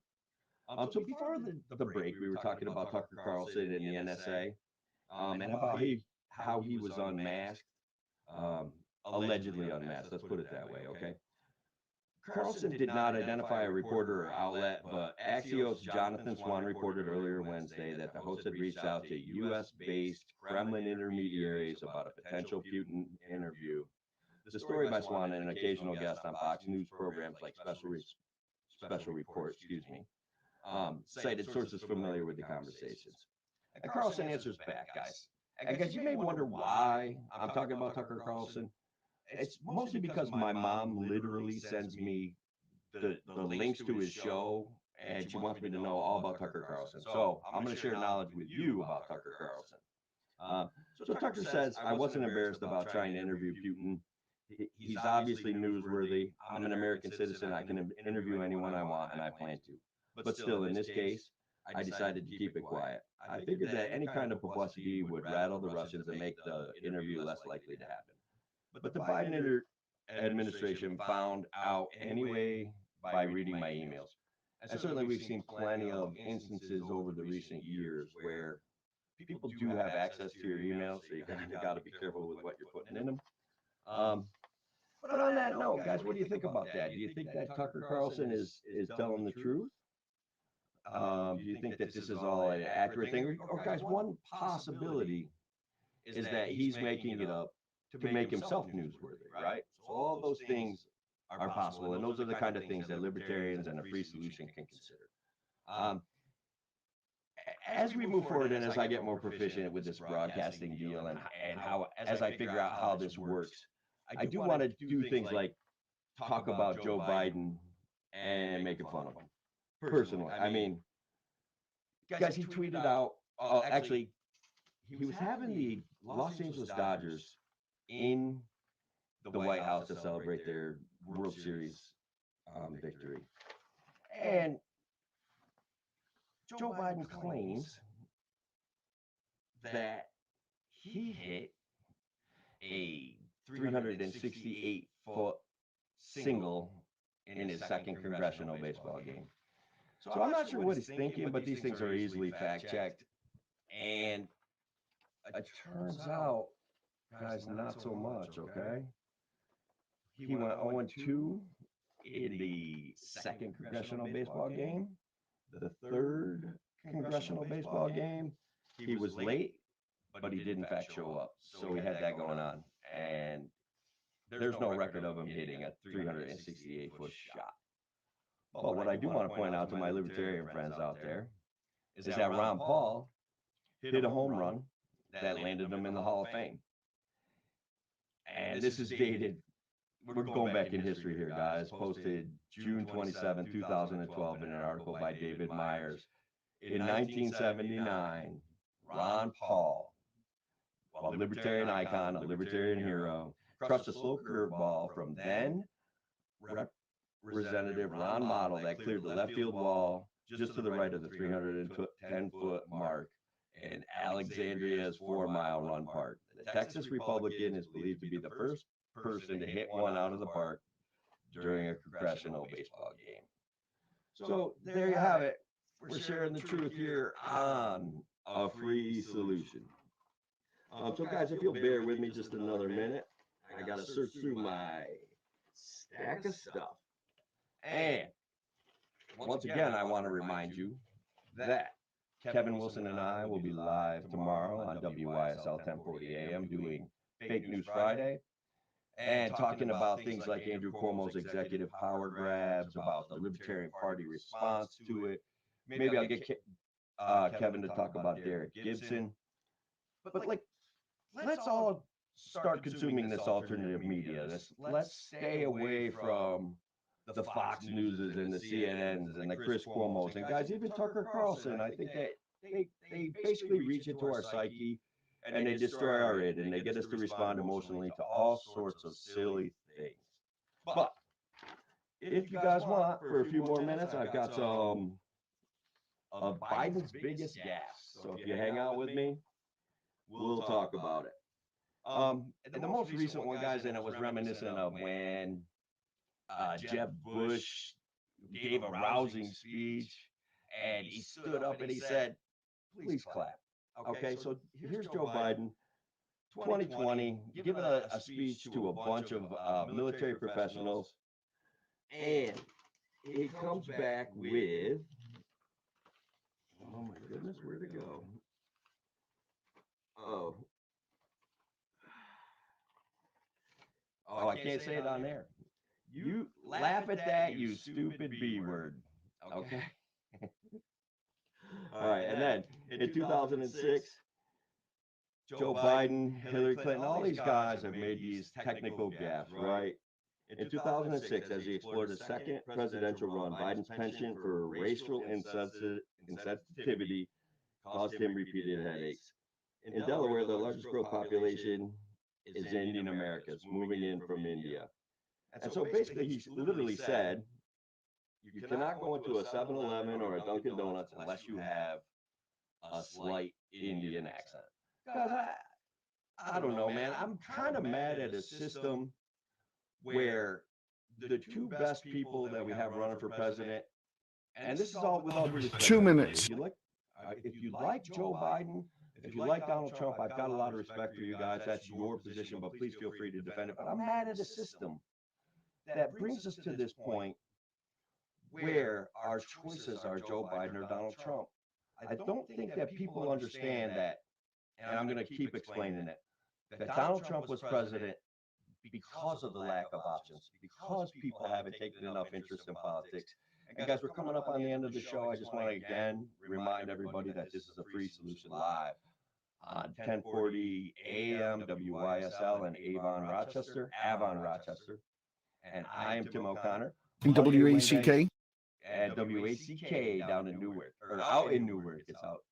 So before the break, we were talking about Tucker Carlson and the NSA, and about how he was unmasked, allegedly unmasked. Let's put it that way, okay? Carlson did not identify a reporter or outlet, but Axios' Jonathan Swan reported earlier Wednesday that the host had reached out to U.S.-based Kremlin intermediaries about a potential Putin interview. The story by Swan and an occasional guest on Fox News programs like Special Report, cited sources familiar with the conversations. And Carlson answers back, guys. And guys, you may wonder why I'm talking about Tucker Carlson. It's mostly because my mom literally sends me the links to his show, and she wants me to know all about Tucker Carlson. So I'm going to share knowledge with you about Tucker Carlson. So Tucker says, I wasn't embarrassed about trying to interview Putin. He's obviously newsworthy. I'm an American citizen. I can interview anyone I want, and I plan to. But still, in this case, I decided to keep it quiet. I figured that any kind of publicity would rattle the Russians and make the interview less likely to happen. But the Biden administration found out anyway by reading my emails. And certainly we've seen plenty of instances over the recent years where people do have access to your emails, so you kind of got to be careful with what you're putting in them. But on that note, guys, what do you think about that? Do you think that Tucker Carlson is telling the truth? Do you think that this is all an accurate thing? Or guys, one possibility is that he's making it up to make himself newsworthy, right? So all those things are possible, and those are the kind of things that libertarians and a free solution can consider. As we move forward, and as I get more proficient with this broadcasting deal, and how, as I figure out how this works, I do want to do things like talk about Joe Biden and making fun of him. Personally, I mean, guys, he tweeted out, actually, he was having the Los Angeles Dodgers in the White House to celebrate their World Series victory. And Joe Biden claims that he hit a 368-foot single in his second congressional baseball game. So I'm not sure what he's thinking, but these things are easily fact-checked. And it turns out, guys, not so much, okay? He went 0-2 in the second congressional baseball game. The third congressional baseball game, he was late, but he did in fact show up. So he had that going on. And there's no record of him hitting a 368-foot shot. But what I do want to point out to my libertarian friends out there is that Ron Paul hit a home run that landed him in the Hall of Fame. And this is dated, we're going back in history here, guys, posted June 27, 2012 in an article by David Myers. In 1979, Ron Paul, a libertarian icon, a libertarian hero, crushed a slow curveball from then Representative Ron Model that cleared the left field wall just to the right of the 310-foot mark in Alexandria's 4-mile run park. The Texas Republican is believed to be the first person to hit one out of the park during a congressional baseball game. So there you have it. We're sharing the truth here on A Free Solution. So guys, if you'll bear with me just another minute, I got to search through my stack of stuff. And once again, I want to remind you that Kevin Wilson and I will be live tomorrow on WYSL 1040 AM doing Fake News Friday and talking about things like Andrew Cuomo's executive power grabs, about the Libertarian Party response to it. Maybe I'll get Kevin to talk about Derrick Gibson. But like, let's all start consuming this alternative media. Let's stay away from the Fox Newses and the CNNs and the Chris Cuomos and guys, even Tucker Carlson. I think that they basically reach into our psyche and they destroy our id and they get us to respond emotionally to all sorts of silly things. But if you guys want, for a few more minutes, I've got some of Biden's biggest gaffes. So if you hang out with me, we'll talk about it. And the most recent one, guys, and it was reminiscent of when Jeb Bush gave a rousing speech and he stood up and he said, please clap. Okay, so here's Joe Biden, 2020, giving a speech to a bunch of military professionals, and he comes back with, oh my goodness, where'd it go? Oh, I can't say it on there. You laugh at that, you stupid B word. Okay. All right, and then in 2006, Joe Biden, Hillary Clinton, all these guys have made these technical gaffes, right? In 2006, as he explored his second presidential run, Biden's penchant for racial insensitivity caused him repeated headaches. In Delaware, the largest growth population is Indian Americans moving in from India. And so basically he literally said, you cannot go into a 7-Eleven or a Dunkin' Donuts unless you have a slight Indian accent. Guys, I don't know, man. I'm kind of mad at a system where the two best people that we have running for president, and this is all with all due respect. 2 minutes. If you like Joe Biden, if you like Donald Trump, I've got a lot of respect for you guys. That's your position, but please feel free to defend it. But I'm mad at a system that brings us to this point where our choices are Joe Biden or Donald Trump. I don't think that people understand that, and I'm going to keep explaining it, that Donald Trump was president because of the lack of options, because people haven't taken enough interest in politics. And guys, we're coming up on the end of the show. I just want to again remind everybody that this is a Free Solution Live on 1040 AM WYSL in Avon, Rochester. And I am Tim O'Connor. And WACK. And WACK down in Newark, or out in Newark. It's out.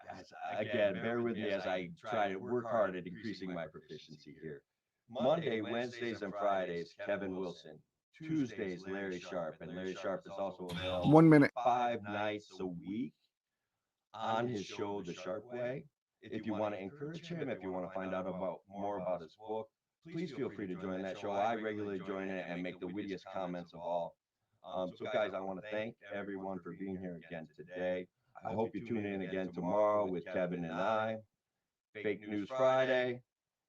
Guys, again, bear with me as I try to work hard at increasing my proficiency here. Monday, Wednesdays, and Fridays, Kevin Wilson. Tuesdays, Larry Sharp. And Larry Sharp is also available 1 minute. 5 nights a week on his show, The Sharp Way. If you want to encourage him, if you want to find out more about his book, please feel free to join that show. I regularly join it and make the wittiest comments of all. So guys, I want to thank everyone for being here again today. I hope you tune in again tomorrow with Kevin and I. Fake News Friday.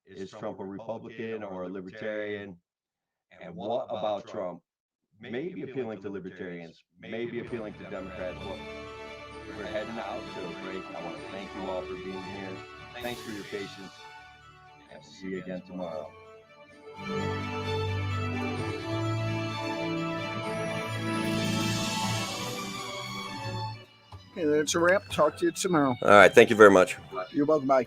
Is Trump a Republican or a Libertarian? And what about Trump? Maybe appealing to Libertarians, maybe appealing to Democrats. Well, we're heading out to a break. I want to thank you all for being here. Thanks for your patience. And see you again tomorrow. Okay, that's a wrap. Talk to you tomorrow. All right. Thank you very much. You're welcome. Bye.